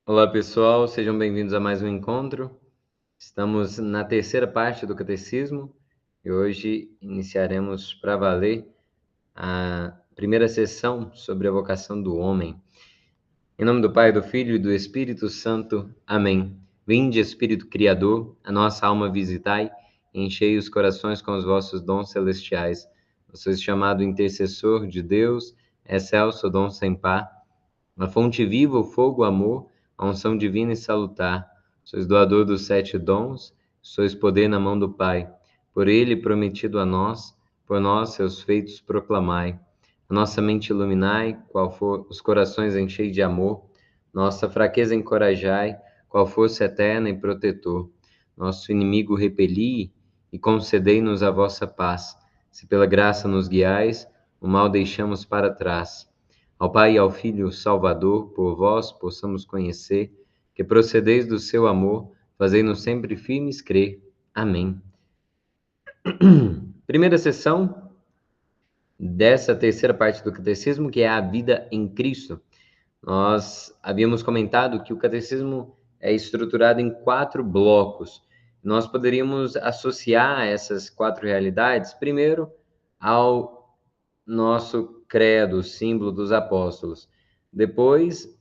Olá, pessoal, sejam bem-vindos a mais um encontro. Estamos na terceira parte do Catecismo e hoje iniciaremos para valer a primeira sessão sobre a vocação do homem. Em nome do Pai, do Filho e do Espírito Santo. Amém. Vinde, Espírito Criador, a nossa alma visitai, e enchei os corações com os vossos dons celestiais. Sois chamado intercessor de Deus, excelso dom sem par, uma fonte viva, o fogo, o amor, a unção divina e salutar. Sois doador dos 7 dons, sois poder na mão do Pai. Por ele prometido a nós, por nós seus feitos proclamai. A nossa mente iluminai, qual for os corações enchei de amor. Nossa fraqueza encorajai, qual força eterna e protetor. Nosso inimigo repeli e concedei-nos a vossa paz. Se pela graça nos guiais, o mal deixamos para trás. Ao Pai e ao Filho Salvador, por vós possamos conhecer, que procedeis do seu amor, fazei-nos sempre firmes crer. Amém. Primeira sessão dessa terceira parte do Catecismo, que é a vida em Cristo. Nós havíamos comentado que o Catecismo é estruturado em 4 blocos. Nós poderíamos associar essas 4 realidades, primeiro, ao nosso credo, símbolo dos apóstolos. Depois,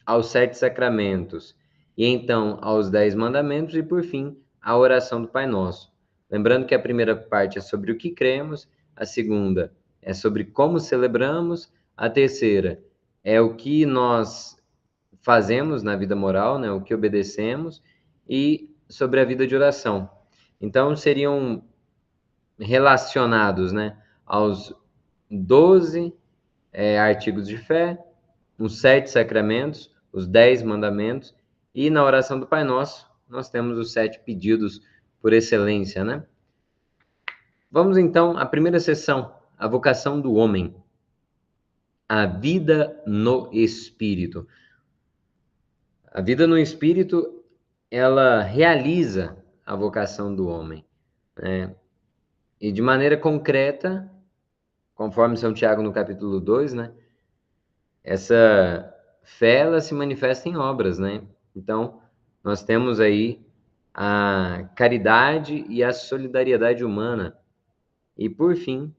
aos 7 sacramentos, e então aos 10 mandamentos, e por fim, a oração do Pai Nosso. Lembrando que a primeira parte é sobre o que cremos, a segunda é sobre como celebramos, a terceira é o que nós fazemos na vida moral, né, o que obedecemos, e sobre a vida de oração. Então, seriam relacionados, né, aos 12 artigos de fé, os 7 sacramentos, os 10 mandamentos, e na oração do Pai Nosso, nós temos os 7 pedidos por excelência, né? Vamos então à primeira sessão, a vocação do homem, a vida no Espírito. A vida no Espírito, ela realiza a vocação do homem, né? E de maneira concreta, conforme São Tiago no capítulo 2, né? Essa fé, ela se manifesta em obras, né? Então, nós temos aí a caridade e a solidariedade humana. E, por fim,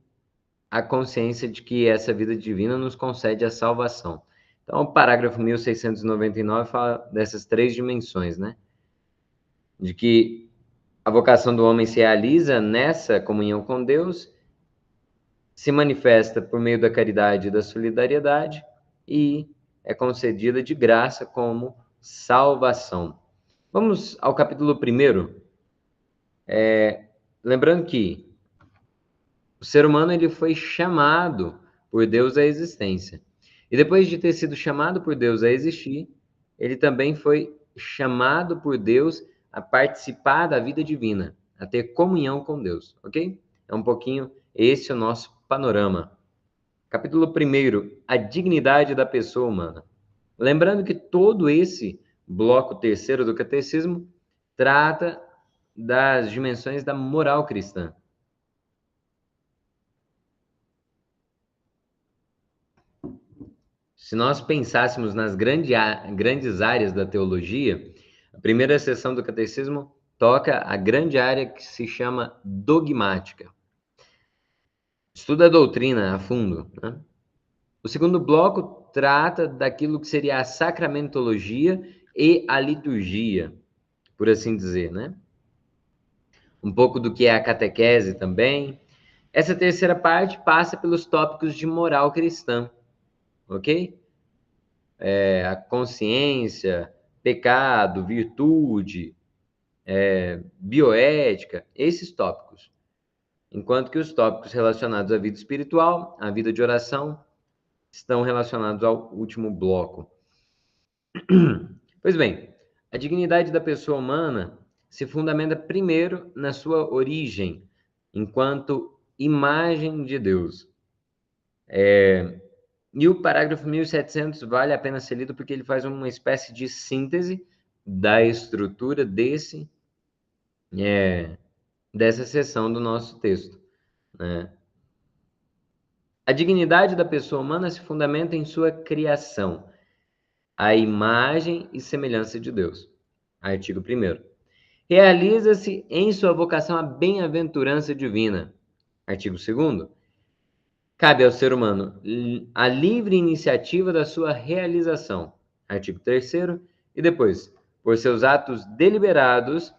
a consciência de que essa vida divina nos concede a salvação. Então, o parágrafo 1699 fala dessas 3 dimensões, né? De que a vocação do homem se realiza nessa comunhão com Deus, se manifesta por meio da caridade e da solidariedade e é concedida de graça como salvação. Vamos ao capítulo 1. Lembrando que o ser humano ele foi chamado por Deus à existência. E depois de ter sido chamado por Deus a existir, ele também foi chamado por Deus a participar da vida divina, a ter comunhão com Deus, ok? É um pouquinho esse o nosso panorama. Capítulo 1, a dignidade da pessoa humana. Lembrando que todo esse bloco terceiro do catecismo trata das dimensões da moral cristã. Se nós pensássemos nas grandes áreas da teologia, a primeira seção do catecismo toca a grande área que se chama dogmática. Estuda a doutrina a fundo, né? O segundo bloco trata daquilo que seria a sacramentologia e a liturgia, por assim dizer, né? Um pouco do que é a catequese também. Essa terceira parte passa pelos tópicos de moral cristã, ok? A consciência, pecado, virtude, bioética, esses tópicos. Enquanto que os tópicos relacionados à vida espiritual, à vida de oração, estão relacionados ao último bloco. Pois bem, a dignidade da pessoa humana se fundamenta primeiro na sua origem, enquanto imagem de Deus. E o parágrafo 1700 vale a pena ser lido porque ele faz uma espécie de síntese da estrutura dessa seção do nosso texto, né? A dignidade da pessoa humana se fundamenta em sua criação. a imagem e semelhança de Deus. Artigo 1º. Realiza-se em sua vocação a bem-aventurança divina. Artigo 2º. Cabe ao ser humano a livre iniciativa da sua realização. Artigo 3º. E depois, por seus atos deliberados,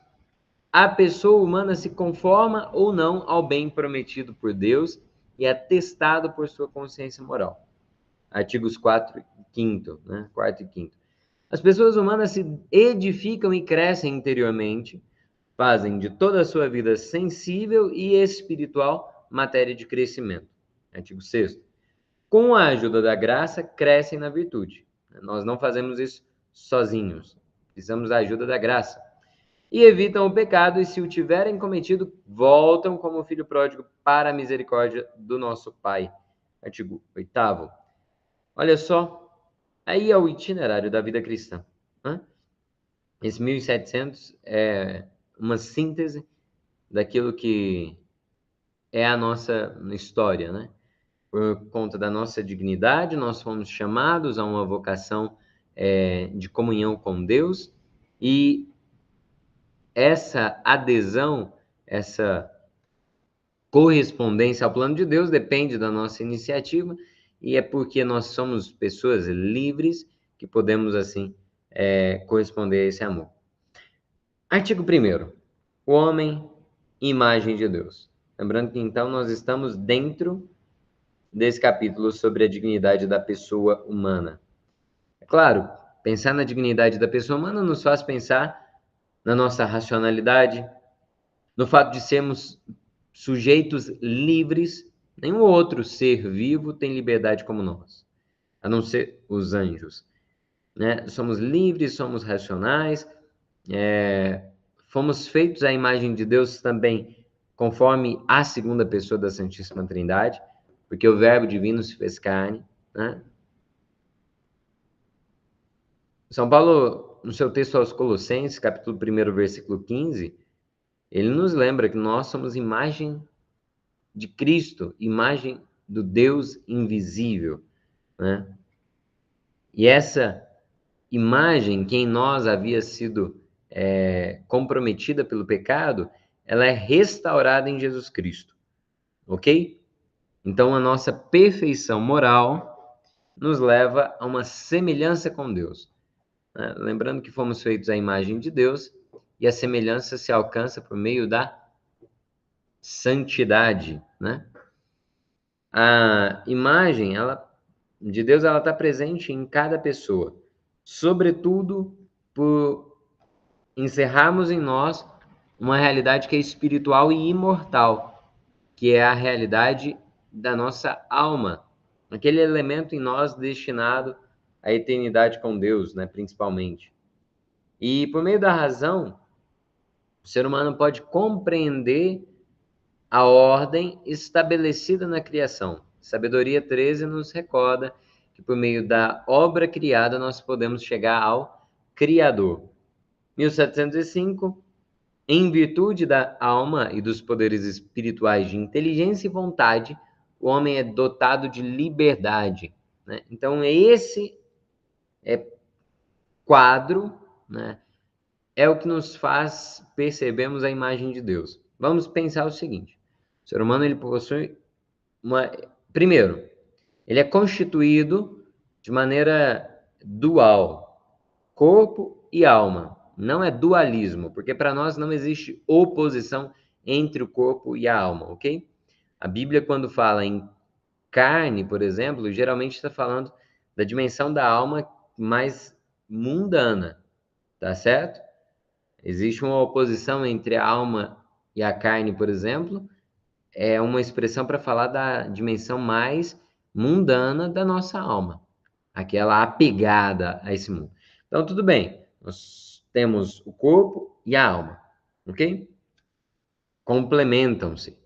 a pessoa humana se conforma ou não ao bem prometido por Deus e atestado por sua consciência moral. Artigos 4 e 5, né? 4 e 5. As pessoas humanas se edificam e crescem interiormente, fazem de toda a sua vida sensível e espiritual matéria de crescimento. Artigo 6º. Com a ajuda da graça, crescem na virtude. Nós não fazemos isso sozinhos. Precisamos da ajuda da graça. E evitam o pecado, e se o tiverem cometido, voltam como filho pródigo para a misericórdia do nosso Pai. Artigo 8º. Olha só, aí é o itinerário da vida cristã. Né? Esse 1700 é uma síntese daquilo que é a nossa história, né? Por conta da nossa dignidade, nós fomos chamados a uma vocação de comunhão com Deus, e essa adesão, essa correspondência ao plano de Deus depende da nossa iniciativa, e é porque nós somos pessoas livres que podemos, assim, corresponder a esse amor. Artigo 1º. O homem, imagem de Deus. Lembrando que, então, nós estamos dentro desse capítulo sobre a dignidade da pessoa humana. É claro, pensar na dignidade da pessoa humana nos faz pensar na nossa racionalidade, no fato de sermos sujeitos livres. Nenhum outro ser vivo tem liberdade como nós, a não ser os anjos, né? Somos livres, somos racionais, fomos feitos à imagem de Deus também, conforme a segunda pessoa da Santíssima Trindade, porque o Verbo divino se fez carne, né? São Paulo, no seu texto aos Colossenses, capítulo 1º, versículo 15, ele nos lembra que nós somos imagem de Cristo, imagem do Deus invisível, né? E essa imagem, que em nós havia sido comprometida pelo pecado, ela é restaurada em Jesus Cristo, ok? Então, a nossa perfeição moral nos leva a uma semelhança com Deus, né? Lembrando que fomos feitos à imagem de Deus, e a semelhança se alcança por meio da santidade, né? A imagem de Deus, ela está presente em cada pessoa, sobretudo por encerrarmos em nós uma realidade que é espiritual e imortal, que é a realidade da nossa alma, aquele elemento em nós destinado à eternidade com Deus, né, principalmente. E por meio da razão, o ser humano pode compreender a ordem estabelecida na criação. Sabedoria 13 nos recorda que por meio da obra criada nós podemos chegar ao Criador. 1705, em virtude da alma e dos poderes espirituais de inteligência e vontade, o homem é dotado de liberdade, né? Então, esse quadro, né, é o que nos faz percebermos a imagem de Deus. Vamos pensar o seguinte: o ser humano, ele possui primeiro, ele é constituído de maneira dual, corpo e alma. Não é dualismo, porque para nós não existe oposição entre o corpo e a alma, ok? A Bíblia, quando fala em carne, por exemplo, geralmente está falando da dimensão da alma mais mundana, tá certo? Existe uma oposição entre a alma e a carne, por exemplo, é uma expressão para falar da dimensão mais mundana da nossa alma, aquela apegada a esse mundo. Então, tudo bem, nós temos o corpo e a alma, ok? Complementam-se.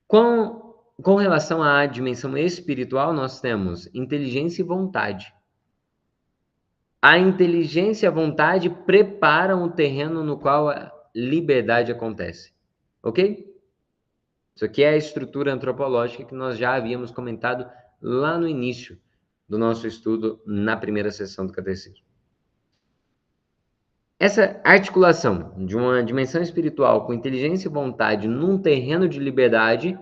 Com relação à dimensão espiritual, nós temos inteligência e vontade. A inteligência e a vontade preparam o terreno no qual a liberdade acontece, ok? Isso aqui é a estrutura antropológica que nós já havíamos comentado lá no início do nosso estudo na primeira sessão do Catecismo. Essa articulação de uma dimensão espiritual com inteligência e vontade num terreno de liberdade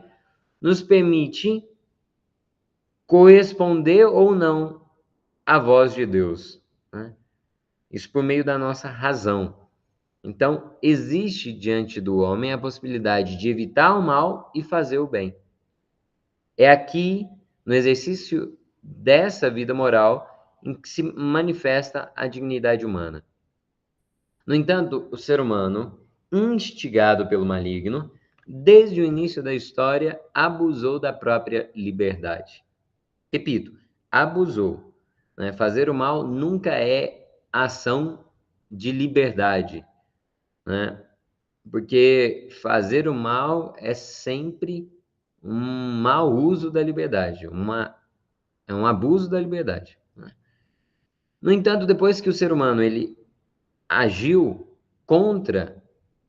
nos permite corresponder ou não à voz de Deus, né? Isso por meio da nossa razão. Então, existe diante do homem a possibilidade de evitar o mal e fazer o bem. É aqui, no exercício dessa vida moral, em que se manifesta a dignidade humana. No entanto, o ser humano, instigado pelo maligno, desde o início da história, abusou da própria liberdade. Repito, abusou, né? Fazer o mal nunca é ação de liberdade, né? Porque fazer o mal é sempre um mau uso da liberdade, é um abuso da liberdade, né? No entanto, depois que o ser humano ele agiu contra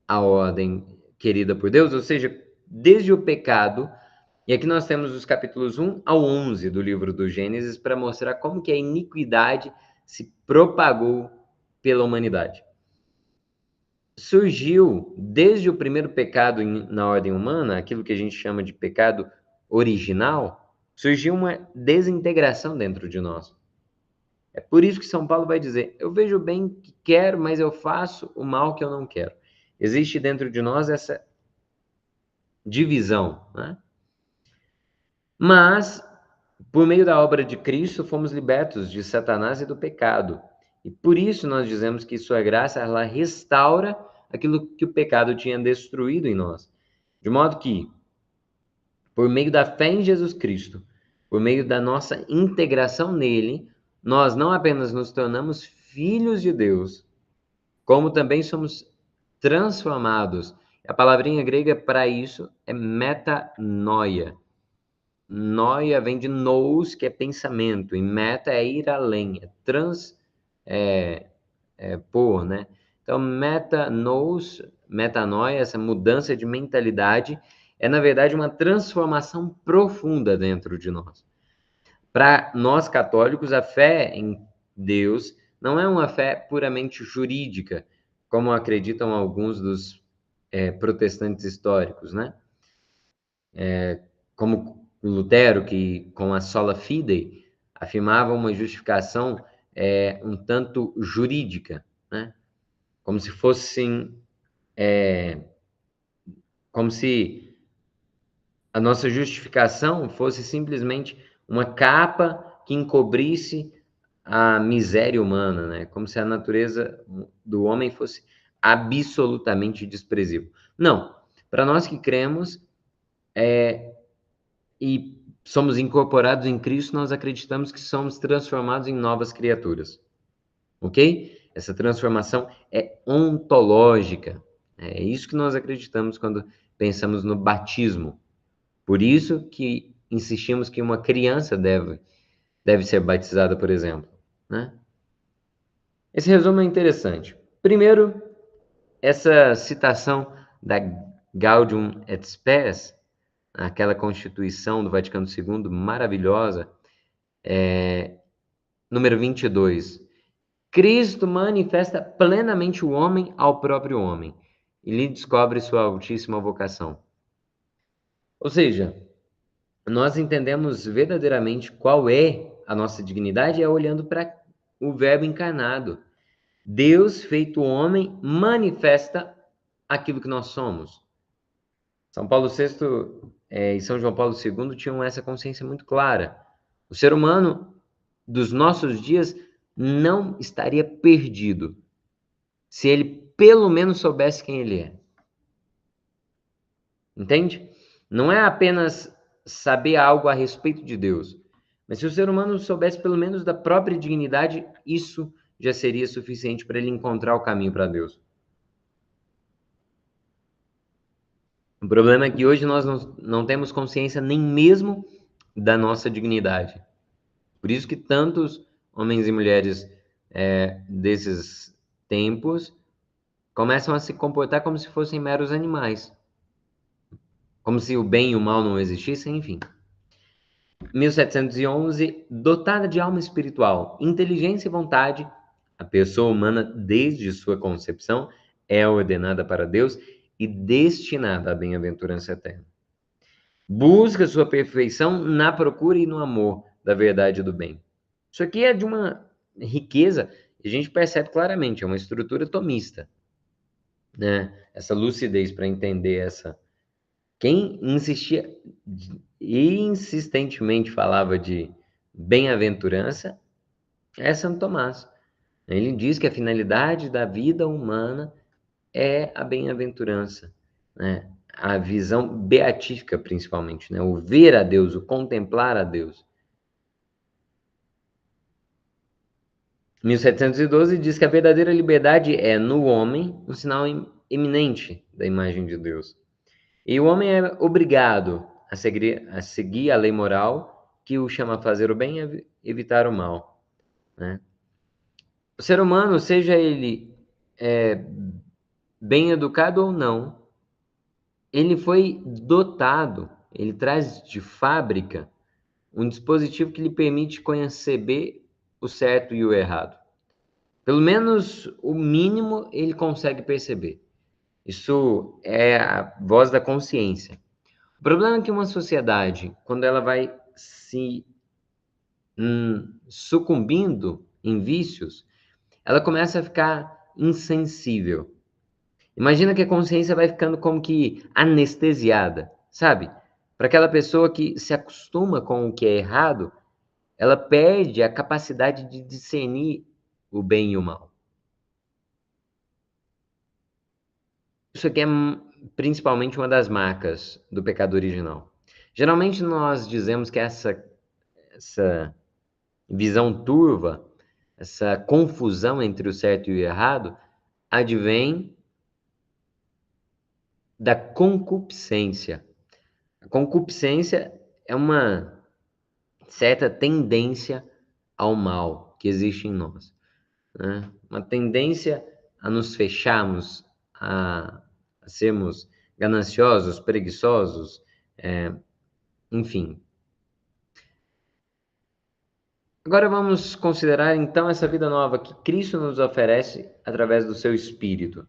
a ordem querida por Deus, ou seja, desde o pecado, e aqui nós temos os capítulos 1 ao 11 do livro do Gênesis para mostrar como que a iniquidade se propagou pela humanidade. Surgiu, desde o primeiro pecado na ordem humana, aquilo que a gente chama de pecado original, surgiu uma desintegração dentro de nós. É por isso que São Paulo vai dizer: eu vejo o bem que quero, mas eu faço o mal que eu não quero. Existe dentro de nós essa divisão, né? Mas, por meio da obra de Cristo, fomos libertos de Satanás e do pecado. E por isso nós dizemos que sua graça, ela restaura aquilo que o pecado tinha destruído em nós. De modo que, por meio da fé em Jesus Cristo, por meio da nossa integração nele, nós não apenas nos tornamos filhos de Deus, como também somos transformados. A palavrinha grega para isso é metanoia. Noia vem de nous, que é pensamento, e meta é ir além, é transpor, né? Então, metanoia, essa mudança de mentalidade, é na verdade uma transformação profunda dentro de nós. Para nós católicos, a fé em Deus não é uma fé puramente jurídica, como acreditam alguns dos protestantes históricos, né? Como Lutero, que com a sola fide afirmava uma justificação um tanto jurídica, né? Como se fossem, como se a nossa justificação fosse simplesmente uma capa que encobrisse a miséria humana, né? Como se a natureza do homem fosse absolutamente desprezível. Não, para nós que cremos e somos incorporados em Cristo, nós acreditamos que somos transformados em novas criaturas, ok? Essa transformação é ontológica. É isso que nós acreditamos quando pensamos no batismo. Por isso que insistimos que uma criança deve ser batizada, por exemplo, né? Esse resumo é interessante. Primeiro, essa citação da Gaudium et Spes, aquela Constituição do Vaticano II maravilhosa, número 22. Cristo manifesta plenamente o homem ao próprio homem e lhe descobre sua altíssima vocação. Ou seja, nós entendemos verdadeiramente qual é a nossa dignidade olhando para o Verbo encarnado. Deus, feito homem, manifesta aquilo que nós somos. São Paulo VI e São João Paulo II tinham essa consciência muito clara. O ser humano dos nossos dias não estaria perdido se ele pelo menos soubesse quem ele é. Entende? Não é apenas saber algo a respeito de Deus, mas se o ser humano soubesse pelo menos da própria dignidade, isso já seria suficiente para ele encontrar o caminho para Deus. O problema é que hoje nós não temos consciência nem mesmo da nossa dignidade. Por isso que tantos homens e mulheres desses tempos começam a se comportar como se fossem meros animais. Como se o bem e o mal não existissem, enfim. 1711, dotada de alma espiritual, inteligência e vontade, a pessoa humana, desde sua concepção, é ordenada para Deus e destinada à bem-aventurança eterna. Busca sua perfeição na procura e no amor da verdade e do bem. Isso aqui é de uma riqueza que a gente percebe claramente, é uma estrutura tomista, né? Essa lucidez para entender essa. Quem insistia insistentemente falava de bem-aventurança é Santo Tomás. Ele diz que a finalidade da vida humana é a bem-aventurança, né? A visão beatífica, principalmente, né? O ver a Deus, o contemplar a Deus. 1712 diz que a verdadeira liberdade é, no homem, um sinal eminente da imagem de Deus. E o homem é obrigado a seguir a lei moral que o chama a fazer o bem e evitar o mal, né? O ser humano, seja ele bem educado ou não, ele foi dotado, ele traz de fábrica um dispositivo que lhe permite conceber o certo e o errado. Pelo menos o mínimo ele consegue perceber. Isso é a voz da consciência. O problema é que uma sociedade, quando ela vai se sucumbindo em vícios, ela começa a ficar insensível. Imagina que a consciência vai ficando como que anestesiada, sabe? Para aquela pessoa que se acostuma com o que é errado, ela perde a capacidade de discernir o bem e o mal. Isso aqui é principalmente uma das marcas do pecado original. Geralmente nós dizemos que essa visão turva, essa confusão entre o certo e o errado, advém da concupiscência. A concupiscência é uma certa tendência ao mal que existe em nós, né? Uma tendência a nos fecharmos, a sermos gananciosos, preguiçosos, enfim. Agora vamos considerar então essa vida nova que Cristo nos oferece através do seu Espírito.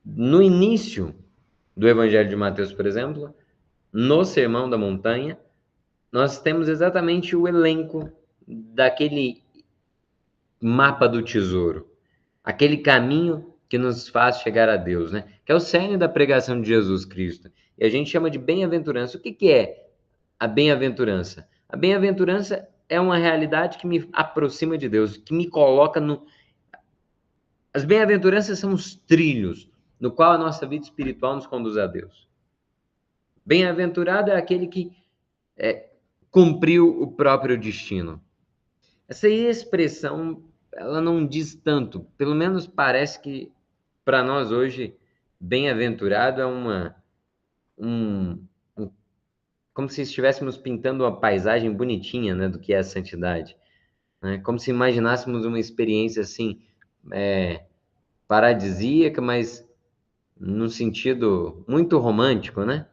No início do Evangelho de Mateus, por exemplo, no Sermão da Montanha, nós temos exatamente o elenco daquele mapa do tesouro, aquele caminho que nos faz chegar a Deus, né? Que é o cerne da pregação de Jesus Cristo. E a gente chama de bem-aventurança. O que que é a bem-aventurança? A bem-aventurança é uma realidade que me aproxima de Deus, que me coloca no. As bem-aventuranças são os trilhos no qual a nossa vida espiritual nos conduz a Deus. Bem-aventurado é aquele que cumpriu o próprio destino. Essa expressão, ela não diz tanto, pelo menos parece que para nós hoje, bem-aventurado é um, como se estivéssemos pintando uma paisagem bonitinha, né, do que é a santidade, né? Como se imaginássemos uma experiência assim, paradisíaca, mas num sentido muito romântico, né?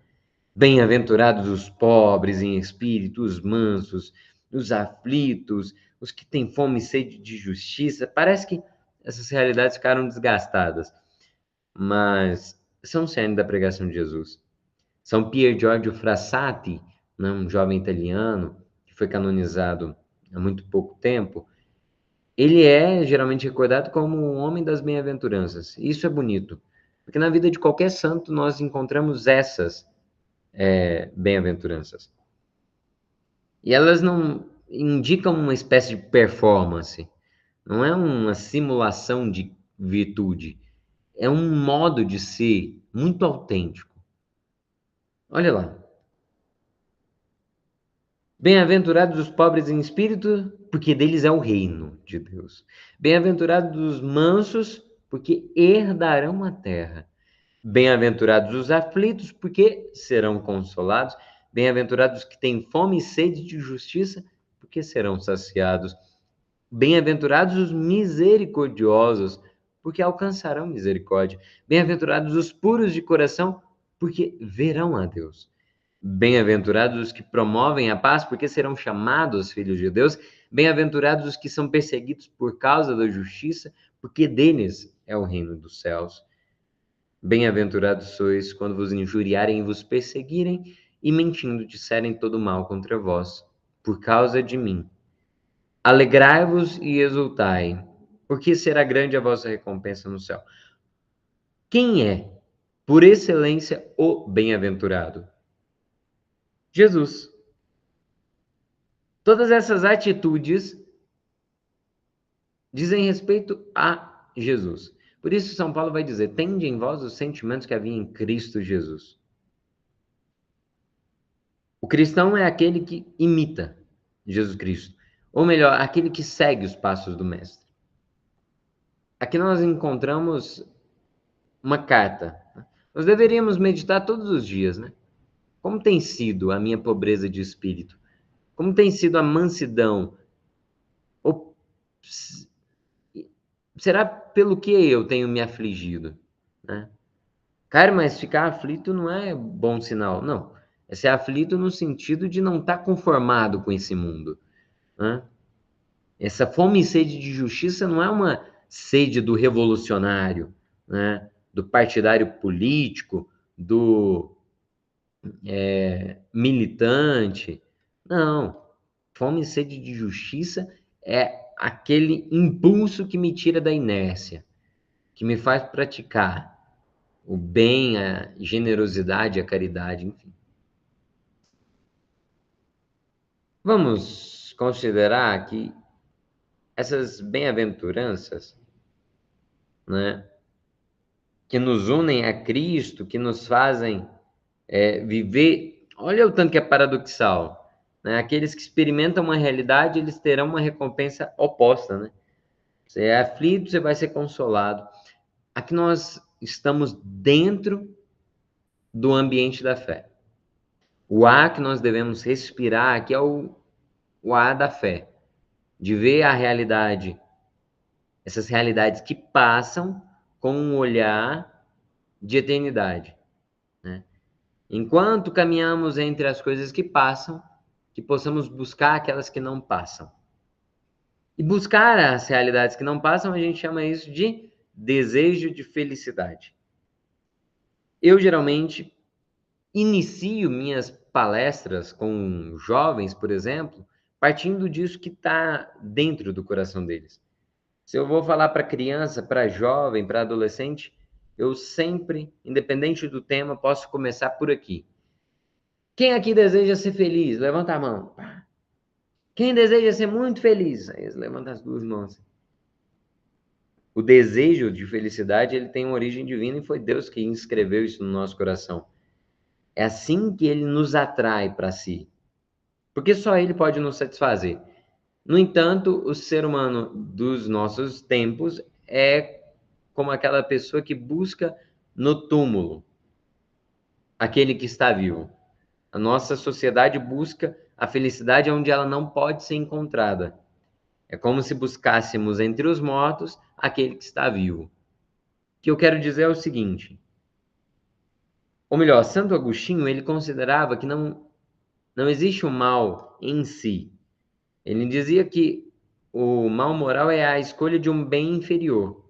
Bem-aventurados os pobres em espírito, os mansos, os aflitos, os que têm fome e sede de justiça. Parece que essas realidades ficaram desgastadas, mas são cerne da pregação de Jesus. São Pier Giorgio Frassati, né, um jovem italiano que foi canonizado há muito pouco tempo, ele é geralmente recordado como um homem das bem-aventuranças. Isso é bonito, porque na vida de qualquer santo nós encontramos essas bem-aventuranças. E elas não indicam uma espécie de performance, não é uma simulação de virtude, é um modo de ser muito autêntico. Olha lá. Bem-aventurados os pobres em espírito, porque deles é o reino de Deus. Bem-aventurados os mansos, porque herdarão a terra. Bem-aventurados os aflitos, porque serão consolados. Bem-aventurados que têm fome e sede de justiça, porque serão saciados. Bem-aventurados os misericordiosos, porque alcançarão misericórdia. Bem-aventurados os puros de coração, porque verão a Deus. Bem-aventurados os que promovem a paz, porque serão chamados filhos de Deus. Bem-aventurados os que são perseguidos por causa da justiça, porque deles é o reino dos céus. Bem-aventurados sois quando vos injuriarem e vos perseguirem, e mentindo disserem todo mal contra vós, por causa de mim. Alegrai-vos e exultai, porque será grande a vossa recompensa no céu. Quem é, por excelência, o bem-aventurado? Jesus. Todas essas atitudes dizem respeito a Jesus. Por isso, São Paulo vai dizer: tende em vós os sentimentos que havia em Cristo Jesus. O cristão é aquele que imita Jesus Cristo, ou melhor, aquele que segue os passos do Mestre. Aqui nós encontramos uma carta. Nós deveríamos meditar todos os dias, né? Como tem sido a minha pobreza de espírito? Como tem sido a mansidão? Ou será pelo que eu tenho me afligido, né? Cara, mas ficar aflito não é bom sinal, não. É ser aflito no sentido de não estar conformado com esse mundo, né? Essa fome e sede de justiça não é uma sede do revolucionário, né? Do partidário político, do militante. Não. Fome e sede de justiça é aquele impulso que me tira da inércia, que me faz praticar o bem, a generosidade, a caridade, enfim. Vamos considerar que essas bem-aventuranças, né, que nos unem a Cristo, que nos fazem viver. Olha o tanto que é paradoxal, né? Aqueles que experimentam uma realidade, eles terão uma recompensa oposta, né? Você é aflito, você vai ser consolado. Aqui nós estamos dentro do ambiente da fé. O ar que nós devemos respirar aqui é o ar da fé, de ver a realidade, essas realidades que passam com um olhar de eternidade, né? Enquanto caminhamos entre as coisas que passam, que possamos buscar aquelas que não passam. E buscar as realidades que não passam, a gente chama isso de desejo de felicidade. Eu geralmente inicio minhas palestras com jovens, por exemplo, partindo disso que está dentro do coração deles. Se eu vou falar para criança, para jovem, para adolescente, eu sempre, independente do tema, posso começar por aqui. Quem aqui deseja ser feliz? Levanta a mão. Quem deseja ser muito feliz? Aí eles levantam as duas mãos. O desejo de felicidade, ele tem uma origem divina e foi Deus que inscreveu isso no nosso coração. É assim que ele nos atrai para si. Porque só ele pode nos satisfazer. No entanto, o ser humano dos nossos tempos é como aquela pessoa que busca no túmulo aquele que está vivo. A nossa sociedade busca a felicidade onde ela não pode ser encontrada. É como se buscássemos entre os mortos aquele que está vivo. O que eu quero dizer é o seguinte, ou melhor, Santo Agostinho, ele considerava que não existe o mal em si. Ele dizia que o mal moral é a escolha de um bem inferior.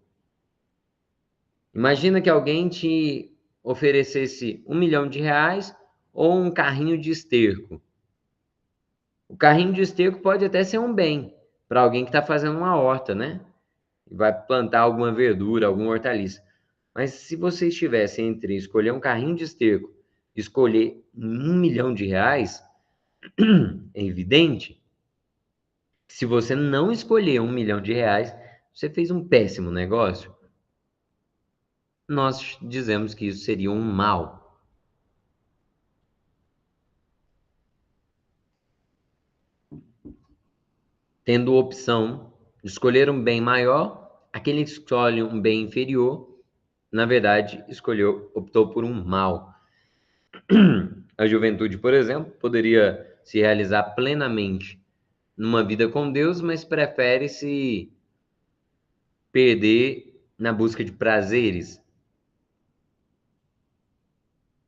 Imagina que alguém te oferecesse R$ 1 milhão ou um carrinho de esterco. O carrinho de esterco pode até ser um bem para alguém que está fazendo uma horta, né? E vai plantar alguma verdura, alguma hortaliça. Mas se você estivesse entre escolher um carrinho de esterco e escolher R$ 1 milhão, é evidente que se você não escolher R$ 1 milhão, você fez um péssimo negócio. Nós dizemos que isso seria um mal. Tendo opção de escolher um bem maior, aquele que escolhe um bem inferior, na verdade, optou por um mal. A juventude, por exemplo, poderia se realizar plenamente numa vida com Deus, mas prefere se perder na busca de prazeres.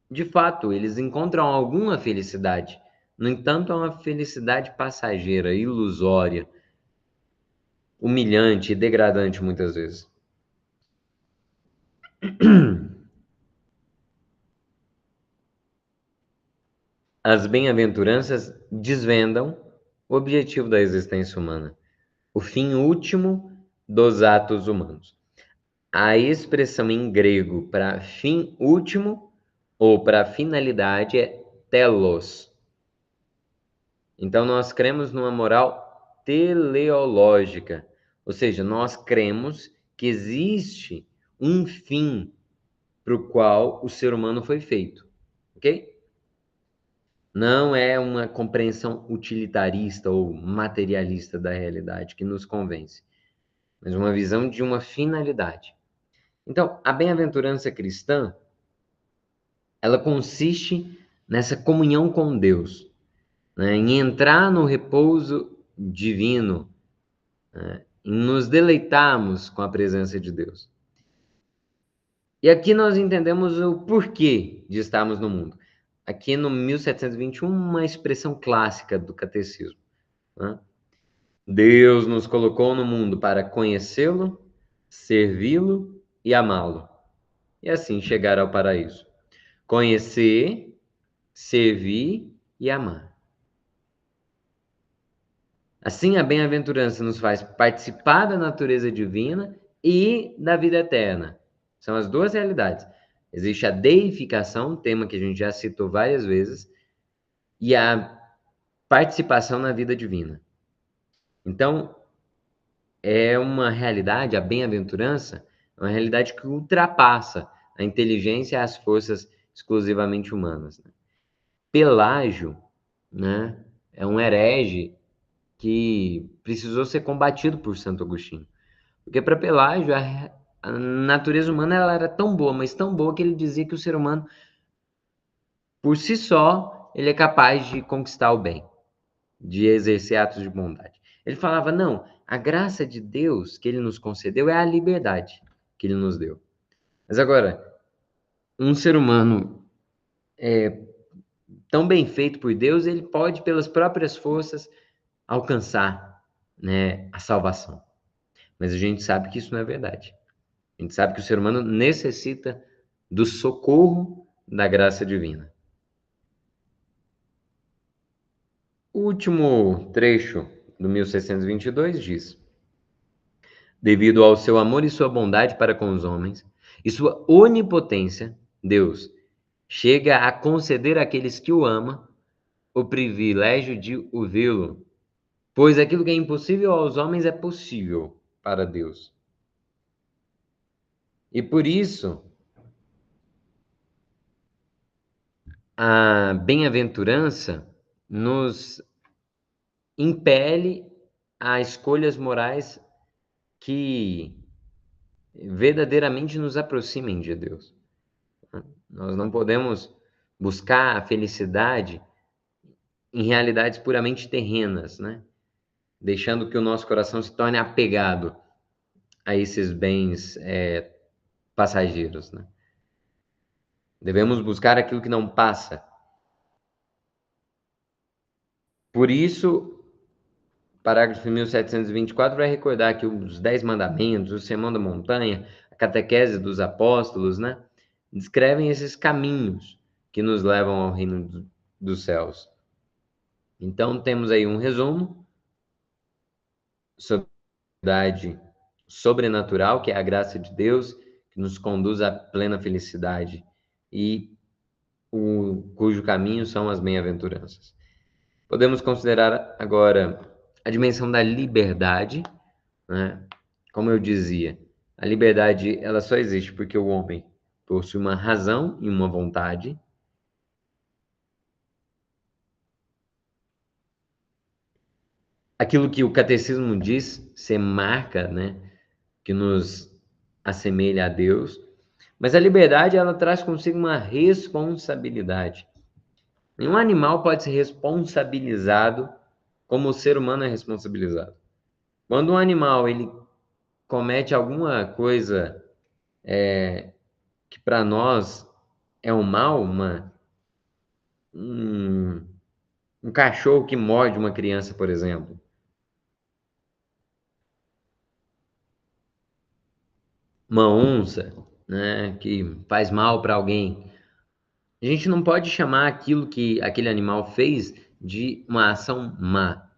de fato, eles encontram alguma felicidade. No entanto, é uma felicidade passageira, ilusória, humilhante e degradante muitas vezes. As bem-aventuranças desvendam o objetivo da existência humana, o fim último dos atos humanos. A expressão em grego para fim último ou para finalidade é telos. Então, nós cremos numa moral teleológica, ou seja, nós cremos que existe um fim para o qual o ser humano foi feito, ok? Não é uma compreensão utilitarista ou materialista da realidade que nos convence, mas uma visão de uma finalidade. Então, a bem-aventurança cristã, ela consiste nessa comunhão com Deus, né? Em entrar no repouso divino, né? Em nos deleitarmos com a presença de Deus. E aqui nós entendemos o porquê de estarmos no mundo. Aqui no 1721, uma expressão clássica do catecismo, né? Deus nos colocou no mundo para conhecê-lo, servi-lo e amá-lo, e assim chegar ao paraíso. Conhecer, servir e amar. Assim, a bem-aventurança nos faz participar da natureza divina e da vida eterna. São as duas realidades. Existe a deificação, tema que a gente já citou várias vezes, e a participação na vida divina. Então, é uma realidade, a bem-aventurança, é uma realidade que ultrapassa a inteligência e as forças exclusivamente humanas, né? Pelágio, né, é um herege que precisou ser combatido por Santo Agostinho. Porque para Pelágio, a natureza humana ela era tão boa, mas tão boa que ele dizia que o ser humano, por si só, ele é capaz de conquistar o bem, de exercer atos de bondade. Ele falava, não, a graça de Deus que ele nos concedeu é a liberdade que ele nos deu. Mas agora, um ser humano tão bem feito por Deus, ele pode, pelas próprias forças, alcançar, né, a salvação. Mas a gente sabe que isso não é verdade. A gente sabe que o ser humano necessita do socorro da graça divina. O último trecho do 1622 diz: devido ao seu amor e sua bondade para com os homens e sua onipotência, Deus chega a conceder àqueles que o amam o privilégio de o vê-lo, pois aquilo que é impossível aos homens é possível para Deus. E por isso, a bem-aventurança nos impele a escolhas morais que verdadeiramente nos aproximem de Deus. Nós não podemos buscar a felicidade em realidades puramente terrenas, né? Deixando que o nosso coração se torne apegado a esses bens passageiros, né? Devemos buscar aquilo que não passa. Por isso, parágrafo 1724 vai recordar que os 10 mandamentos, o Sermão da Montanha, a catequese dos apóstolos, né, descrevem esses caminhos que nos levam ao reino dos céus. Então, temos aí um resumo sobre a verdade sobrenatural, que é a graça de Deus, que nos conduz à plena felicidade e cujo caminho são as bem-aventuranças. Podemos considerar agora a dimensão da liberdade, né? Como eu dizia, a liberdade ela só existe porque o homem possui uma razão e uma vontade. Aquilo que o catecismo diz ser marca, né, que nos assemelha a Deus, mas a liberdade ela traz consigo uma responsabilidade. Nenhum animal pode ser responsabilizado como o ser humano é responsabilizado. Quando um animal ele comete alguma coisa que para nós é o mal, um cachorro que morde uma criança, por exemplo. Uma onça, né, que faz mal para alguém. A gente não pode chamar aquilo que aquele animal fez de uma ação má,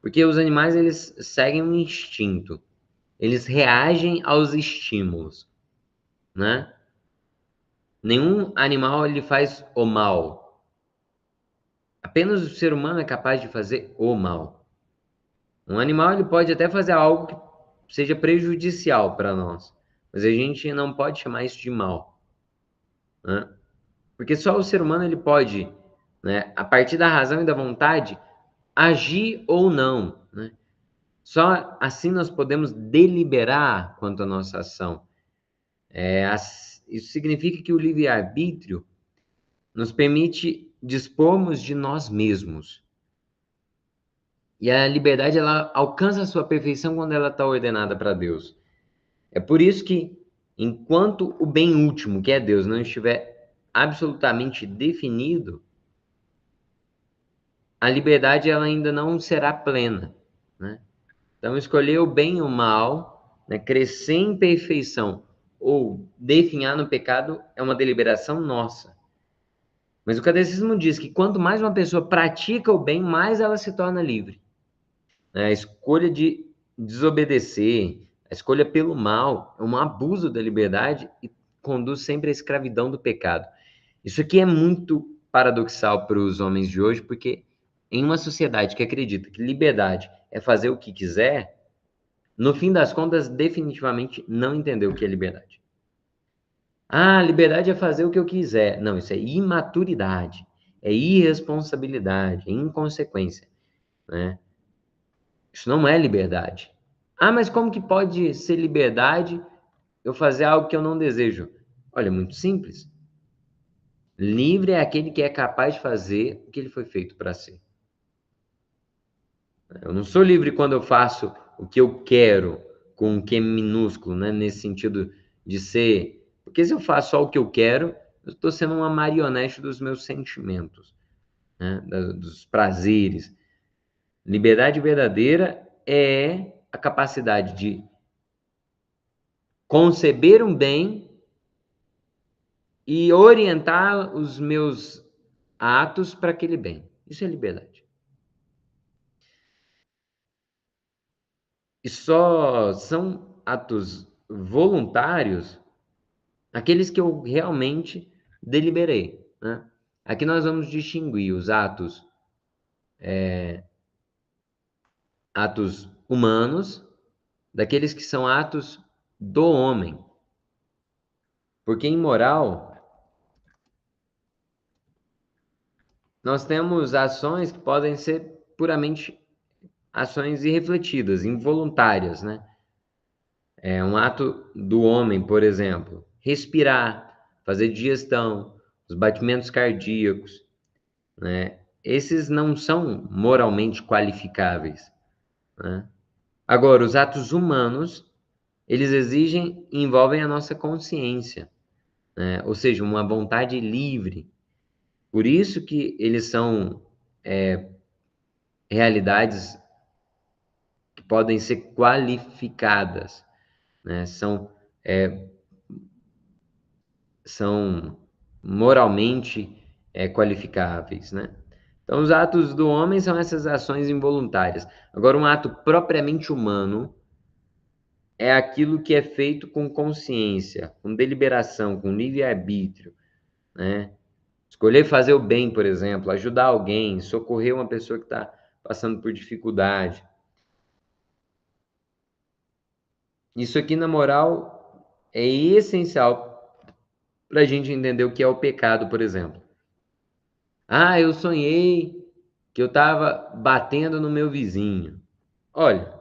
porque os animais eles seguem um instinto, eles reagem aos estímulos, né? Nenhum animal ele faz o mal. Apenas o ser humano é capaz de fazer o mal. Um animal ele pode até fazer algo que seja prejudicial para nós, mas a gente não pode chamar isso de mal, né? Porque só o ser humano ele pode, né, a partir da razão e da vontade, agir ou não, né? Só assim nós podemos deliberar quanto à nossa ação. Isso significa que o livre-arbítrio nos permite dispormos de nós mesmos. E a liberdade ela alcança a sua perfeição quando ela está ordenada para Deus. É por isso que, enquanto o bem último, que é Deus, não estiver absolutamente definido, a liberdade ela ainda não será plena, né? Então, escolher o bem e o mal, né, crescer em perfeição ou definhar no pecado é uma deliberação nossa. Mas o catecismo diz que quanto mais uma pessoa pratica o bem, mais ela se torna livre. A escolha de desobedecer, a escolha pelo mal, é um abuso da liberdade e conduz sempre à escravidão do pecado. Isso aqui é muito paradoxal para os homens de hoje, porque em uma sociedade que acredita que liberdade é fazer o que quiser, no fim das contas, definitivamente não entendeu o que é liberdade. Ah, liberdade é fazer o que eu quiser. Não, isso é imaturidade, é irresponsabilidade, é inconsequência, né? Isso não é liberdade. Ah, mas como que pode ser liberdade eu fazer algo que eu não desejo? Olha, é muito simples. Livre é aquele que é capaz de fazer o que ele foi feito para ser. Eu não sou livre quando eu faço o que eu quero, com um Q minúsculo, né? Nesse sentido de ser. Porque se eu faço só o que eu quero, eu estou sendo uma marionete dos meus sentimentos, né? Dos prazeres. Liberdade verdadeira é a capacidade de conceber um bem e orientar os meus atos para aquele bem. Isso é liberdade. E só são atos voluntários aqueles que eu realmente deliberei, né? Aqui nós vamos distinguir os atos humanos daqueles que são atos do homem. Porque em moral, nós temos ações que podem ser puramente ações irrefletidas, involuntárias, né? É um ato do homem, por exemplo, respirar, fazer digestão, os batimentos cardíacos, né? Esses não são moralmente qualificáveis, né? Agora, os atos humanos, eles exigem e envolvem a nossa consciência, né? Ou seja, uma vontade livre. Por isso que eles são realidades que podem ser qualificadas, né? São moralmente qualificáveis, né? Então, os atos do homem são essas ações involuntárias. Agora, um ato propriamente humano é aquilo que é feito com consciência, com deliberação, com livre-arbítrio, né? Escolher fazer o bem, por exemplo, ajudar alguém, socorrer uma pessoa que está passando por dificuldade. Isso aqui, na moral, é essencial para a gente entender o que é o pecado, por exemplo. Ah, eu sonhei que eu estava batendo no meu vizinho. Olha,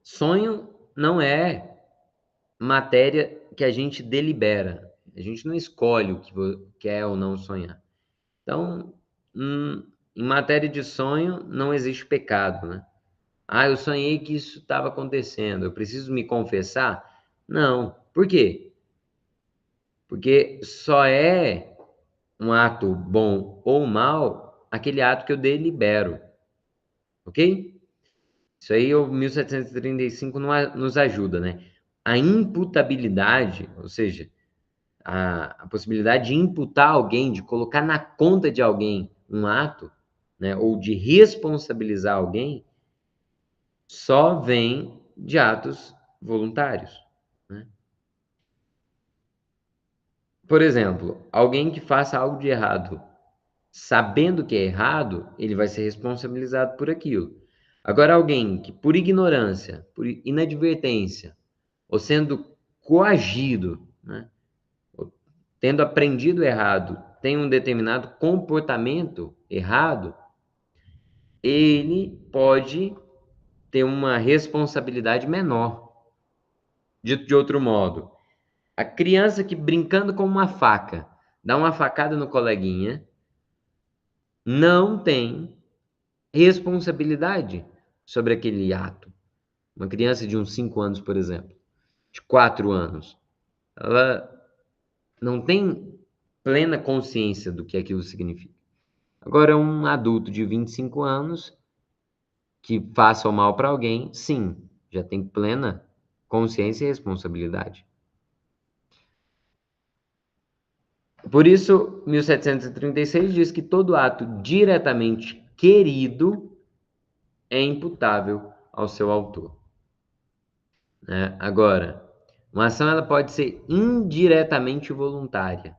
sonho não é matéria que a gente delibera. A gente não escolhe o que quer ou não sonhar. Então, em matéria de sonho, não existe pecado, né? Ah, eu sonhei que isso estava acontecendo. Eu preciso me confessar? Não. Por quê? Porque só é um ato bom ou mal aquele ato que eu delibero, ok? Isso aí o 1735 nos ajuda, né? A imputabilidade, ou seja, a possibilidade de imputar alguém, de colocar na conta de alguém um ato, né, ou de responsabilizar alguém, só vem de atos voluntários, né? Por exemplo, alguém que faça algo de errado, sabendo que é errado, ele vai ser responsabilizado por aquilo. Agora, alguém que por ignorância, por inadvertência, ou sendo coagido, né, ou tendo aprendido errado, tem um determinado comportamento errado, ele pode ter uma responsabilidade menor. Dito de outro modo, a criança que brincando com uma faca dá uma facada no coleguinha, não tem responsabilidade sobre aquele ato. Uma criança de uns 5 anos, por exemplo, de 4 anos, ela não tem plena consciência do que aquilo significa. Agora, um adulto de 25 anos que faça o mal para alguém, sim, já tem plena consciência e responsabilidade. Por isso, 1736 diz que todo ato diretamente querido é imputável ao seu autor, né? Agora, uma ação ela pode ser indiretamente voluntária,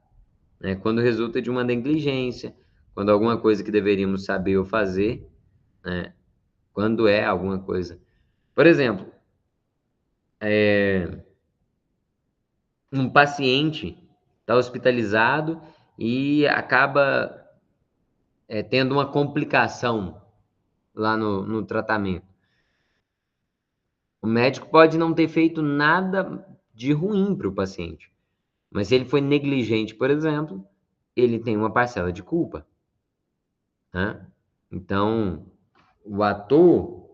né? Quando resulta de uma negligência, quando alguma coisa que deveríamos saber ou fazer, né? Quando é alguma coisa. Por exemplo, um paciente está hospitalizado e acaba tendo uma complicação lá no tratamento. O médico pode não ter feito nada de ruim para o paciente, mas se ele foi negligente, por exemplo, ele tem uma parcela de culpa, né? Então, o ator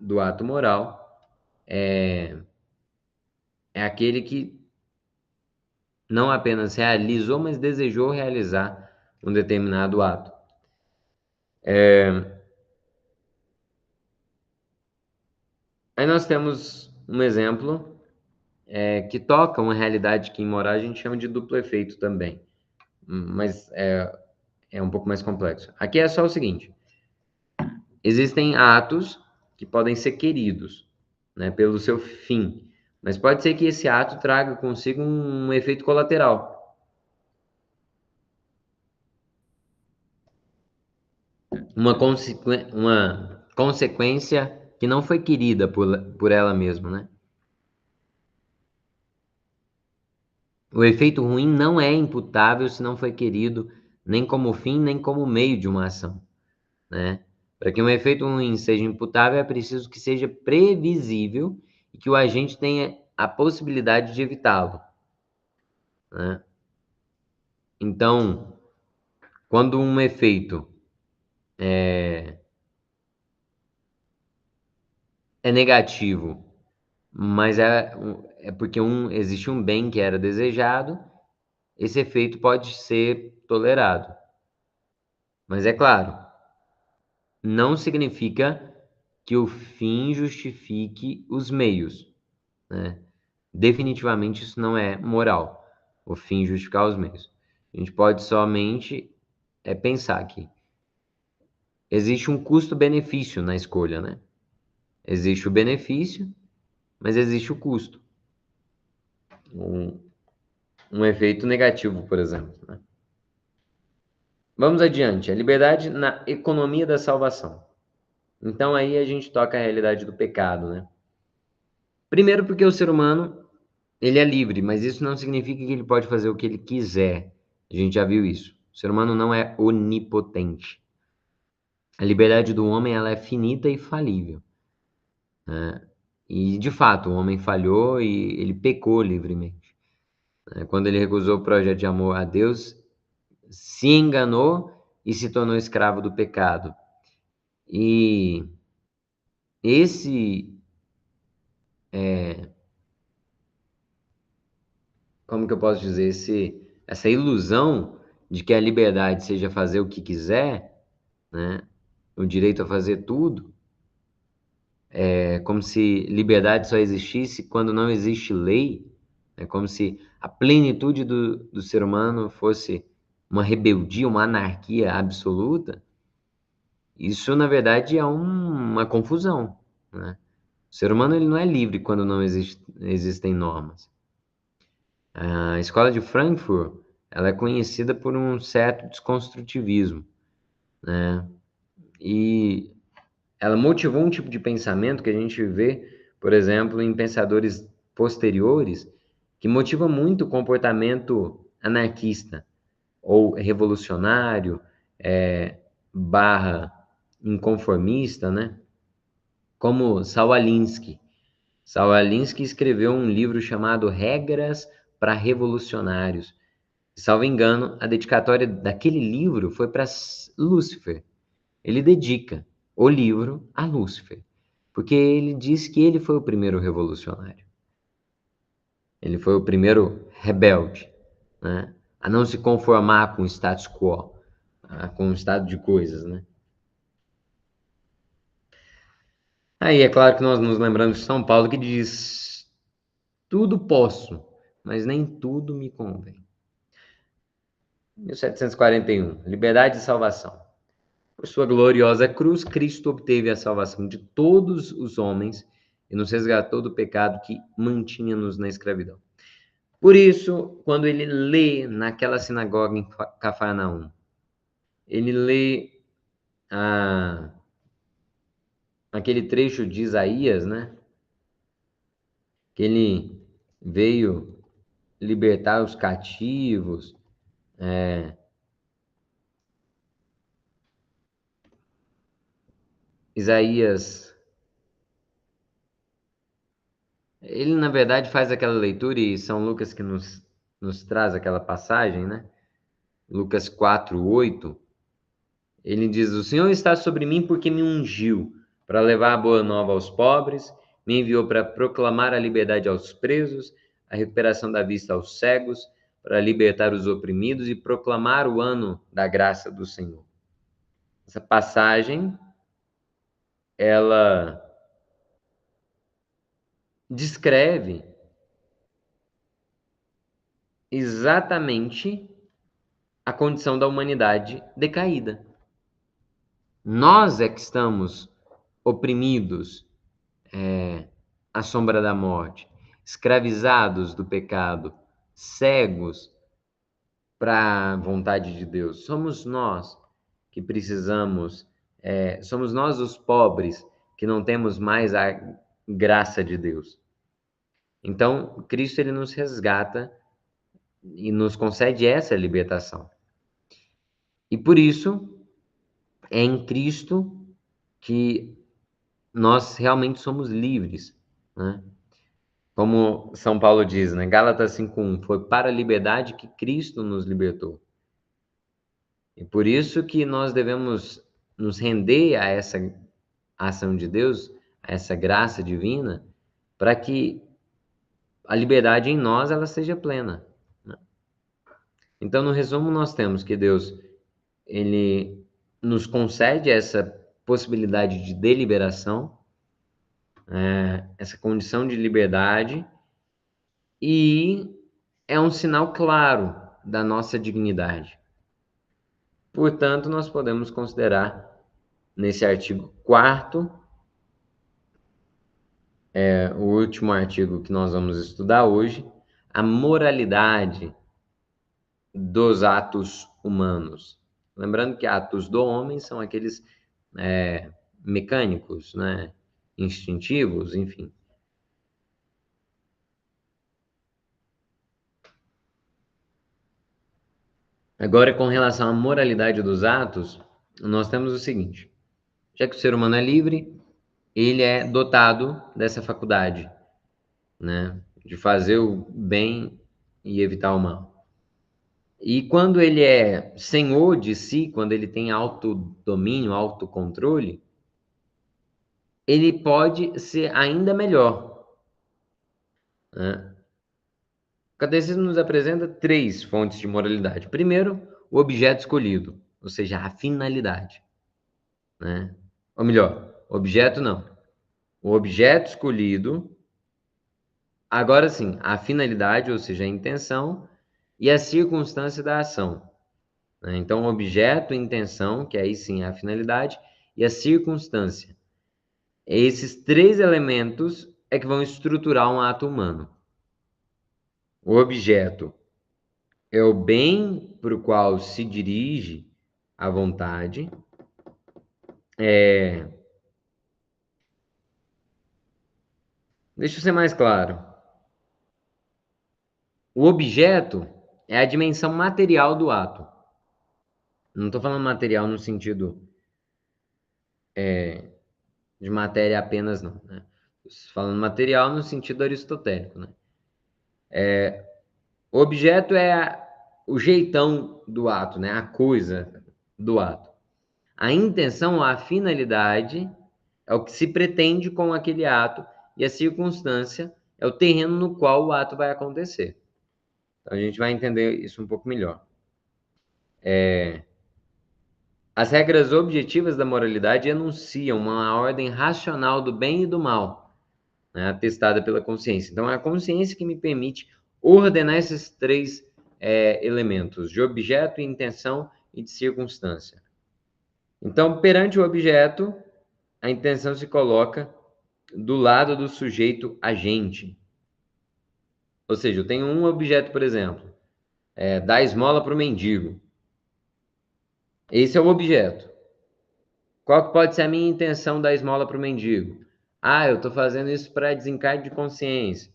do ato moral é aquele que não apenas realizou, mas desejou realizar um determinado ato. Aí nós temos um exemplo que toca uma realidade que em moral a gente chama de duplo efeito também, mas é um pouco mais complexo. Aqui é só o seguinte: existem atos que podem ser queridos, né, pelo seu fim, mas pode ser que esse ato traga consigo um efeito colateral, uma consequência que não foi querida por ela mesma, né? O efeito ruim não é imputável se não foi querido nem como fim, nem como meio de uma ação, né? Para que um efeito ruim seja imputável, é preciso que seja previsível e que o agente tenha a possibilidade de evitá-lo, né? Então, quando um efeito é negativo, mas é porque existe um bem que era desejado, esse efeito pode ser tolerado. Mas é claro, não significa que o fim justifique os meios, né? Definitivamente isso não é moral, o fim justificar os meios. A gente pode somente pensar que existe um custo-benefício na escolha, né? Existe o benefício, mas existe o custo. Um, um efeito negativo, por exemplo, né? Vamos adiante. A liberdade na economia da salvação. Então aí a gente toca a realidade do pecado, né? Primeiro porque o ser humano, ele é livre, mas isso não significa que ele pode fazer o que ele quiser. A gente já viu isso. O ser humano não é onipotente. A liberdade do homem, ela é finita e falível, né? E, de fato, o homem falhou e ele pecou livremente, né? Quando ele recusou o projeto de amor a Deus, se enganou e se tornou escravo do pecado. E esse como que eu posso dizer, essa ilusão de que a liberdade seja fazer o que quiser, né? O direito a fazer tudo, é como se liberdade só existisse quando não existe lei, é como se a plenitude do ser humano fosse uma rebeldia, uma anarquia absoluta. Isso, na verdade, é uma confusão, né? O ser humano ele não é livre quando não existem normas. A escola de Frankfurt, ela é conhecida por um certo desconstrutivismo, né? E ela motivou um tipo de pensamento que a gente vê, por exemplo, em pensadores posteriores, que motiva muito o comportamento anarquista ou revolucionário, barra inconformista, né? Como Saul Alinsky. Saul Alinsky escreveu um livro chamado Regras para Revolucionários. Salvo engano, a dedicatória daquele livro foi para Lúcifer. Ele dedica o livro a Lúcifer, porque ele diz que ele foi o primeiro revolucionário. Ele foi o primeiro rebelde, né? A não se conformar com o status quo, com o estado de coisas, né? Aí é claro que nós nos lembramos de São Paulo que diz: tudo posso, mas nem tudo me convém. 1741, liberdade e salvação. Por sua gloriosa cruz, Cristo obteve a salvação de todos os homens e nos resgatou do pecado que mantinha-nos na escravidão. Por isso, quando ele lê naquela sinagoga em Cafarnaum, ele lê aquele trecho de Isaías, né? Que ele veio libertar os cativos. Isaías, ele na verdade faz aquela leitura e São Lucas que nos traz aquela passagem, né? Lucas 4:8, ele diz: O Senhor está sobre mim porque me ungiu para levar a boa nova aos pobres, me enviou para proclamar a liberdade aos presos, a recuperação da vista aos cegos, para libertar os oprimidos e proclamar o ano da graça do Senhor. Essa passagem, ela descreve exatamente a condição da humanidade decaída. Nós é que estamos oprimidos, à sombra da morte, escravizados do pecado, cegos para a vontade de Deus. Somos nós que precisamos, somos nós os pobres que não temos mais a graça de Deus. Então, Cristo ele nos resgata e nos concede essa libertação. E por isso é em Cristo que nós realmente somos livres, né? Como São Paulo diz, né? Gálatas 5:1, foi para a liberdade que Cristo nos libertou. E por isso que nós devemos nos render a essa ação de Deus, a essa graça divina, para que a liberdade em nós ela seja plena, né? Então, no resumo, nós temos que Deus ele nos concede essa possibilidade de deliberação, essa condição de liberdade, e é um sinal claro da nossa dignidade. Portanto, nós podemos considerar, nesse artigo 4º, o último artigo que nós vamos estudar hoje, a moralidade dos atos humanos. Lembrando que atos do homem são aqueles mecânicos, né? Instintivos, enfim. Agora, com relação à moralidade dos atos, nós temos o seguinte: já que o ser humano é livre, ele é dotado dessa faculdade, né, de fazer o bem e evitar o mal. E quando ele é senhor de si, quando ele tem autodomínio, autocontrole, ele pode ser ainda melhor, né? O catecismo nos apresenta 3 fontes de moralidade. Primeiro, o objeto escolhido, ou seja, a finalidade, né? Ou melhor, objeto não. O objeto escolhido, agora sim, a finalidade, ou seja, a intenção, e a circunstância da ação, né? Então, objeto, intenção, que aí sim é a finalidade, e a circunstância. Esses 3 elementos é que vão estruturar um ato humano. O objeto é o bem para o qual se dirige a vontade. Deixa eu ser mais claro. O objeto é a dimensão material do ato. Não estou falando material no sentido de matéria apenas, não, né? Estou falando material no sentido aristotélico, né? O objeto é o jeitão do ato, né? A coisa do ato. A intenção, a finalidade, é o que se pretende com aquele ato, e a circunstância é o terreno no qual o ato vai acontecer. Então a gente vai entender isso um pouco melhor. As regras objetivas da moralidade enunciam uma ordem racional do bem e do mal, né, atestada pela consciência. Então é a consciência que me permite ordenar esses 3 elementos, de objeto, intenção e de circunstância. Então, perante o objeto, a intenção se coloca do lado do sujeito agente. Ou seja, eu tenho um objeto, por exemplo, dar esmola para o mendigo. Esse é o objeto. Qual que pode ser a minha intenção da esmola para o mendigo? Ah, eu estou fazendo isso para desencargo de consciência.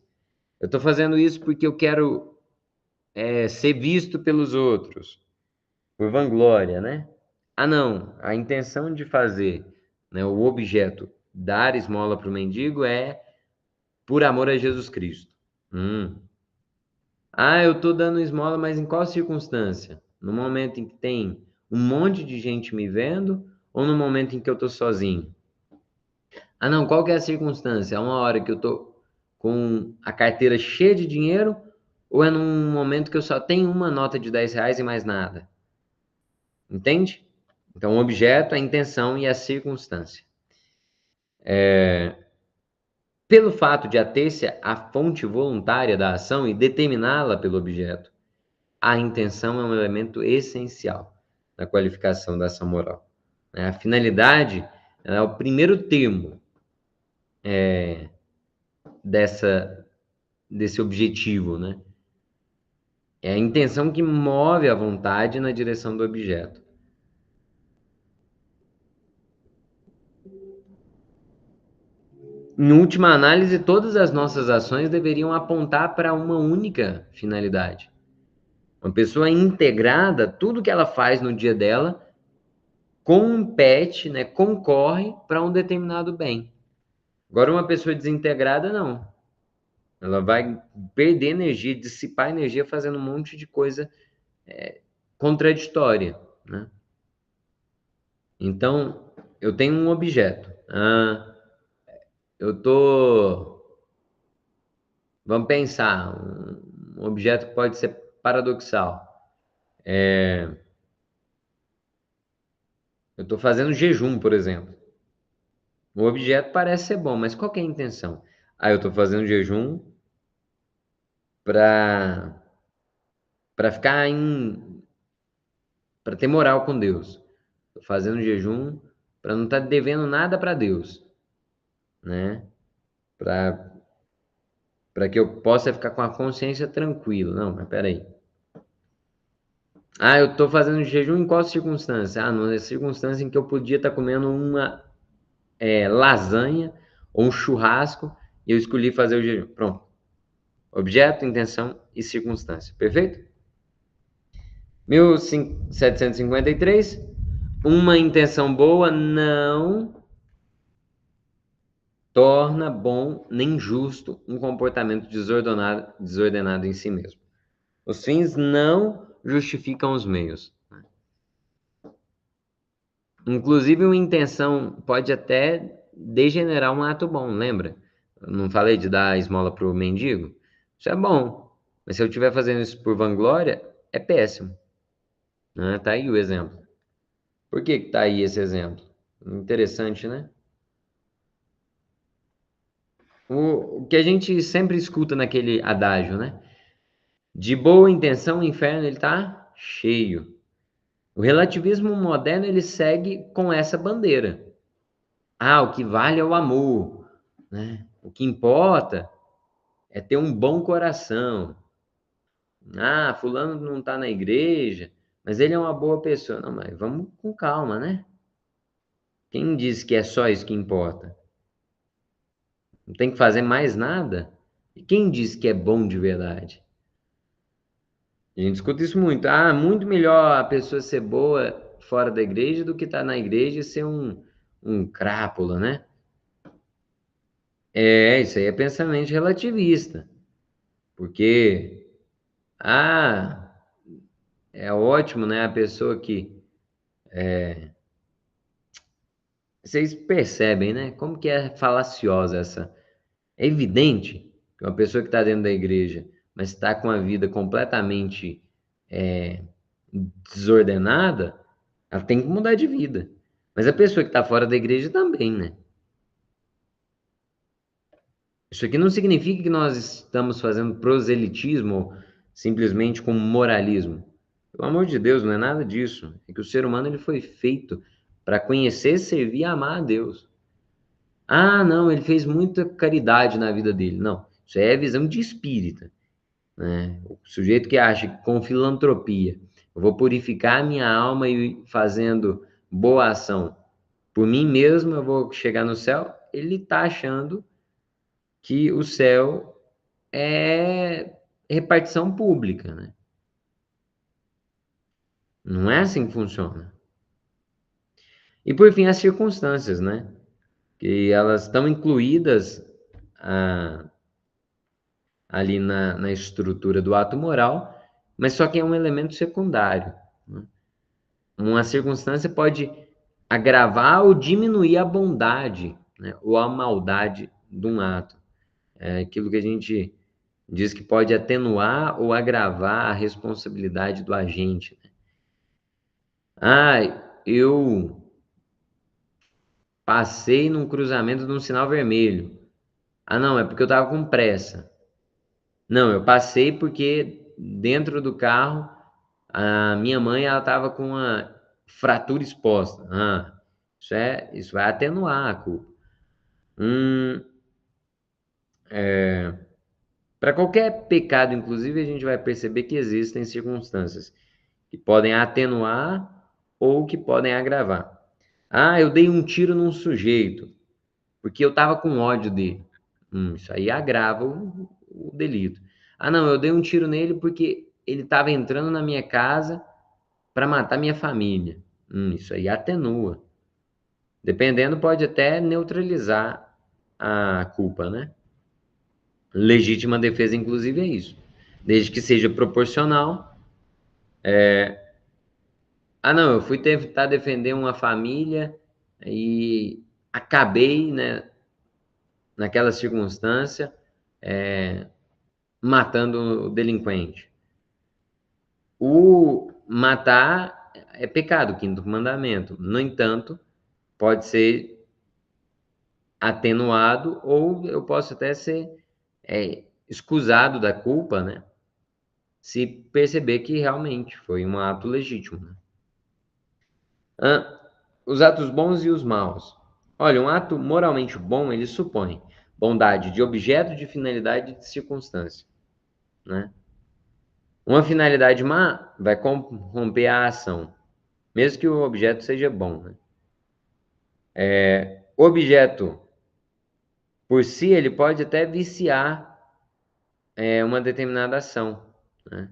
Eu estou fazendo isso porque eu quero ser visto pelos outros, por vanglória, né? Ah, não. A intenção de fazer, né, o objeto dar esmola para o mendigo é por amor a Jesus Cristo. Ah, eu estou dando esmola, mas em qual circunstância? No momento em que tem um monte de gente me vendo ou no momento em que eu estou sozinho? Ah, não, qual que é a circunstância? É uma hora que eu tô com a carteira cheia de dinheiro ou é num momento que eu só tenho uma nota de 10 reais e mais nada? Entende? Então, o objeto, a intenção e a circunstância. Pelo fato de ater-se à fonte voluntária da ação e determiná-la pelo objeto, a intenção é um elemento essencial na qualificação da ação moral. A finalidade é o primeiro termo desse objetivo, né? É a intenção que move a vontade na direção do objeto. Em última análise, todas as nossas ações deveriam apontar para uma única finalidade. Uma pessoa integrada, tudo que ela faz no dia dela compete, né, concorre para um determinado bem. Agora, uma pessoa desintegrada, não. Ela vai perder energia, dissipar energia fazendo um monte de coisa contraditória, né? Então, eu tenho um objeto. Eu tô, vamos pensar, um objeto que pode ser paradoxal. Eu estou fazendo jejum, por exemplo. O objeto parece ser bom, mas qual que é a intenção? Ah, eu estou fazendo jejum para ficar para ter moral com Deus. Estou fazendo jejum para não estar devendo nada para Deus, né? Para que eu possa ficar com a consciência tranquila. Não, mas peraí. Ah, eu estou fazendo jejum em qual circunstância? Ah, na circunstância em que eu podia estar comendo uma lasanha ou um churrasco e eu escolhi fazer o jejum. Pronto. Objeto, intenção e circunstância. Perfeito? 1753. Uma intenção boa não torna bom nem justo um comportamento desordenado em si mesmo. Os fins não justificam os meios. Inclusive, uma intenção pode até degenerar um ato bom, lembra? Eu não falei de dar esmola para o mendigo? Isso é bom. Mas se eu estiver fazendo isso por vanglória, é péssimo, né? Tá aí o exemplo. Por que que tá aí esse exemplo? Interessante, né? O que a gente sempre escuta naquele adágio, né? De boa intenção, o inferno ele tá cheio. O relativismo moderno ele segue com essa bandeira. Ah, o que vale é o amor, né? O que importa é ter um bom coração. Ah, fulano não está na igreja, mas ele é uma boa pessoa. Não, mas vamos com calma, né? Quem disse que é só isso que importa? Não tem que fazer mais nada? E quem disse que é bom de verdade? A gente escuta isso muito. Ah, muito melhor a pessoa ser boa fora da igreja do que estar na igreja e ser um crápula, né? Isso aí é pensamento relativista. Porque, ah, é ótimo, né? A pessoa que. Vocês percebem, né? Como que é falaciosa essa. É evidente que uma pessoa que está dentro da igreja, mas está com a vida completamente é, desordenada, ela tem que mudar de vida. Mas a pessoa que está fora da igreja também, né? Isso aqui não significa que nós estamos fazendo proselitismo ou simplesmente com moralismo. Pelo amor de Deus, não é nada disso. É que o ser humano ele foi feito para conhecer, servir e amar a Deus. Ah, não, ele fez muita caridade na vida dele. Não, isso é visão de espírita, né? O sujeito que acha que com filantropia eu vou purificar a minha alma e fazendo boa ação por mim mesmo eu vou chegar no céu, ele está achando que o céu é repartição pública, né? Não é assim que funciona. E por fim, as circunstâncias, né? Que elas estão incluídas ali na estrutura do ato moral, mas só que é um elemento secundário, né? Uma circunstância pode agravar ou diminuir a bondade, né? Ou a maldade de um ato. É aquilo que a gente diz que pode atenuar ou agravar a responsabilidade do agente, né? Ah, eu passei num cruzamento de um sinal vermelho. Ah, não, é porque eu estava com pressa. Não, eu passei porque dentro do carro a minha mãe ela estava com uma fratura exposta. Ah, isso vai atenuar a culpa. Hum, para qualquer pecado, inclusive, a gente vai perceber que existem circunstâncias que podem atenuar ou que podem agravar. Ah, eu dei um tiro num sujeito porque eu estava com ódio dele. Isso aí agrava o delito. Ah, não, eu dei um tiro nele porque ele estava entrando na minha casa para matar minha família. Isso aí atenua. Dependendo, pode até neutralizar a culpa, né? Legítima defesa, inclusive, é isso. Desde que seja proporcional. Ah, não, eu fui tentar defender uma família e acabei, né, naquela circunstância, matando o delinquente. O matar é pecado, quinto mandamento. No entanto, pode ser atenuado ou eu posso até ser escusado da culpa, né? Se perceber que realmente foi um ato legítimo, né? Os atos bons e os maus. Olha, um ato moralmente bom, ele supõe bondade de objeto, de finalidade e de circunstância, né? Uma finalidade má vai corromper a ação, mesmo que o objeto seja bom, né? O objeto, por si, ele pode até viciar uma determinada ação, né?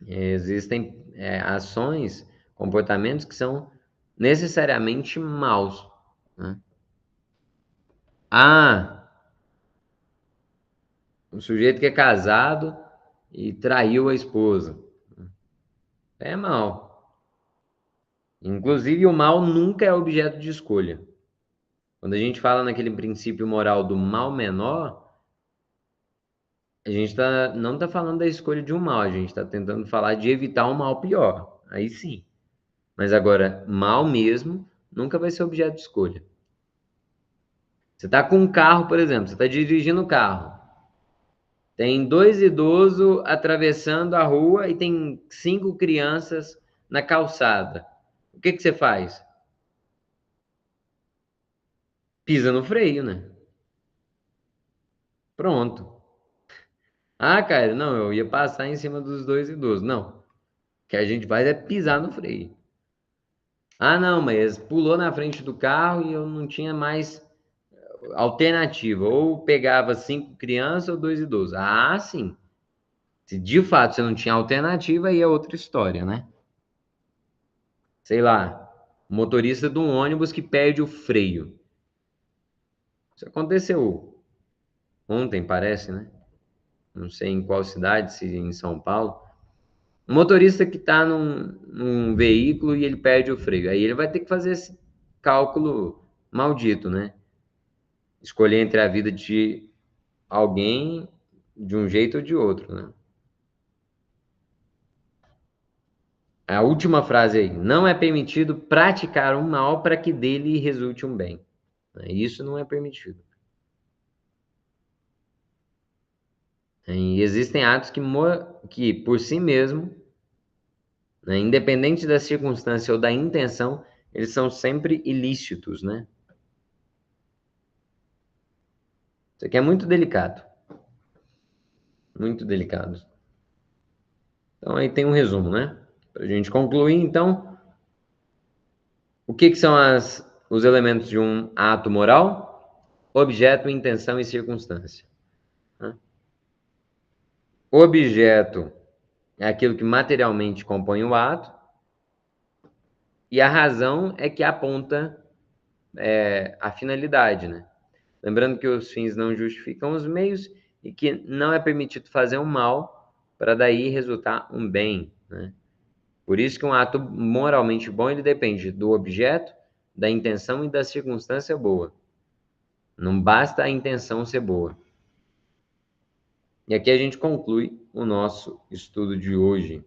Existem ações, comportamentos que são necessariamente maus, né? Ah, um sujeito que é casado e traiu a esposa. É mal. Inclusive, o mal nunca é objeto de escolha. Quando a gente fala naquele princípio moral do mal menor, A gente não está falando da escolha de um mal, a gente está tentando falar de evitar um mal pior. Aí sim. Mas agora, mal mesmo, nunca vai ser objeto de escolha. Você está com um carro, por exemplo, você está dirigindo o carro. Tem 2 idosos atravessando a rua e tem 5 crianças na calçada. O que você faz? Pisa no freio, né? Pronto. Ah, cara, não, eu ia passar em cima dos 2 idosos. Não. O que a gente faz é pisar no freio. Ah, não, mas pulou na frente do carro e eu não tinha mais alternativa. Ou pegava 5 crianças ou 2 idosos. Ah, sim. Se de fato você não tinha alternativa, aí é outra história, né? Sei lá, motorista de um ônibus que perde o freio. Isso aconteceu ontem, parece, né? Não sei em qual cidade, se em São Paulo. Um motorista que está num veículo e ele perde o freio. Aí ele vai ter que fazer esse cálculo maldito, né? Escolher entre a vida de alguém de um jeito ou de outro, né? A última frase aí. Não é permitido praticar um mal para que dele resulte um bem. Isso não é permitido. E existem atos que por si mesmo, né, independente da circunstância ou da intenção, eles são sempre ilícitos, né? Isso aqui é muito delicado. Muito delicado. Então aí tem um resumo, né? Para a gente concluir, então, o que são os elementos de um ato moral? Objeto, intenção e circunstância. Né? O objeto é aquilo que materialmente compõe o ato, e a razão é que aponta a finalidade, né? Lembrando que os fins não justificam os meios e que não é permitido fazer um mal para daí resultar um bem, né? Por isso que um ato moralmente bom ele depende do objeto, da intenção e da circunstância boa. Não basta a intenção ser boa. E aqui a gente conclui o nosso estudo de hoje.